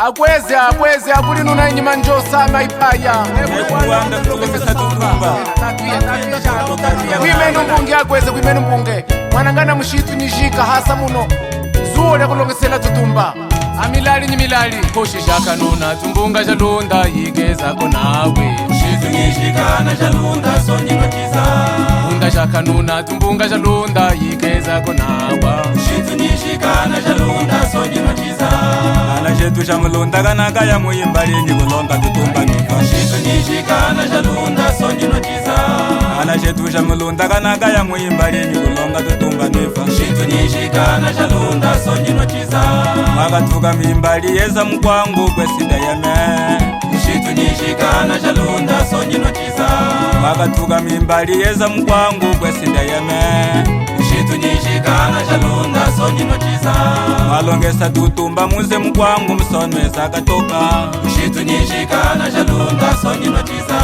akweze akuli nuna inyima njosa maipaya Kuwanda kulongesa tutumba kwimene mbunge akweze kwimene mbunge mwanangana mushitu nijika hasa muno zuwo lyakulongesela tutumba amilali ni milali koshishaka nuna tumbunga jalunda yigezako nawe Mushitu nishika na jalunda sonyibakiza Unda shaka nuna tumbunga jalunda yigezako nawa Mushitu nishika na jalunda sonyibakiza Ana shetu shamulunda kanaka ya muyimbali nikulonga tutumba nifa Mushitu nishika na jalunda sonyibakiza Ana shetu shamulunda kanaka ya muyimbali nikulonga tutumba nifa Mushitu nishika na jalunda sonyibakiza Makatuka mimbali yeza mkwangu kwesida yeme Mushitu nishika na jalunda sonyibakiza Makatuka mimbali yeza mkwangu kwesida yeme Mushitu nishika na jalunda sonyibakiza Malongesa tutumba muze mkwangu msonweza katoka Mushitu nishika na jalunda sonyibakiza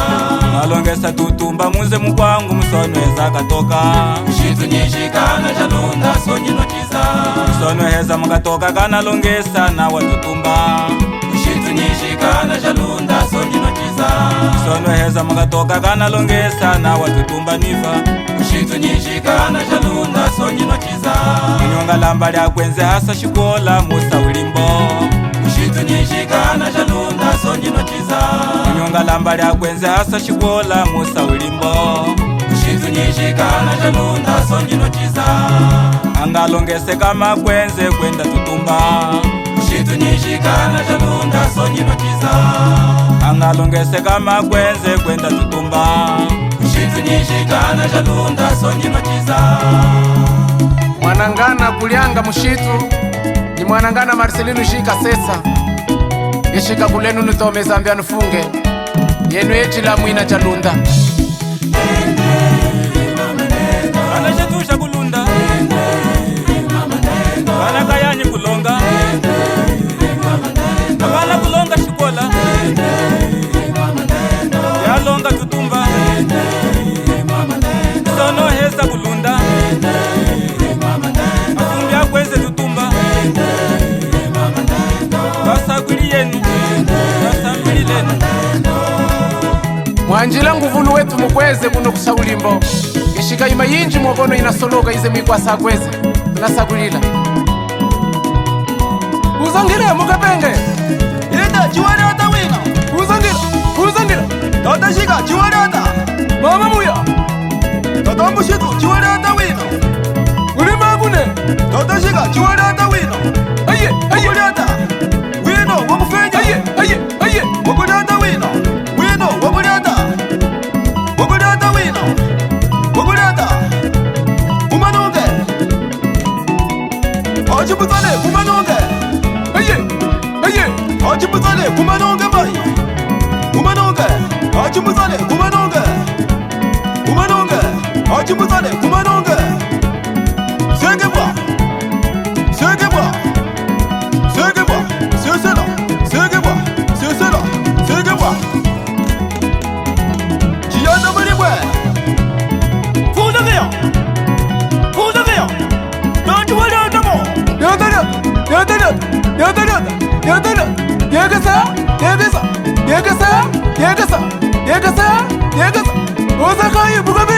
Malongesa tutumba muze mkwangu msonweza katoka Mushitu nishika na jalunda sonyibakiza Msonweza mkatoka kana longesa na watutumba Mushitu nishika na jalunda sonyibakiza Msonweza mkatoka kana longesa na watutumba nifa Mushitu nishika na jalunda sonyibakiza Kunyonga lamba lya kwenze hasa shikola musa ulimbo Mushitu nishika na jalunda sonyibakiza Kunyonga lamba lya kwenze hasa shikola musa ulimbo Mushitu nishika na jalunda sonyibakiza Angalongese kama kwenze kwenda tutumba Mushitu nishika na jalunda sonyibakiza Angalongese kama kwenze kwenda tutumba Mushitu nishika na jalunda sonyibakiza mwanangana kulyanga mushitu ni mwanangana Marcelino shika sesa yeshika kulenu nutomeza ambia nufunge yenu yechila mwina jalunda Ana shetusha kulunda Ana kayani kulonga Abana kulonga shikola Yalonga tutumba Sono heza kulunda Afundi akweze tutumba Basaguli yenu Basambili lenu mwanjila nguvulu wetu mukweze kuno kusaulimbo ishika ima yinji mwokono inasoloka ize mwikwasa akweze tunasagulila uzangile mukapenge Ida chiwalata wina uzangila Tata shika chiwalata mama muya Tata mushitu chiwalata wina ulimagune Tata shika chiwalata wina aye Wabulata Wino wabufenya aye Wabulata wina Wino wabulata Wabulata wina Wabulata Umanonge Ajibutale umanonge aye Ajibutale umanonge mai Umanonge Ajibutale umanonge Umanonge Ajibutale umanonge Segebwa Segebwa Segebwa Sesela Segebwa Sesela Segebwa Chiyanda mulibwe Fuzageya Fuzageya Nanti walata mo yegesa uzakayi bugabe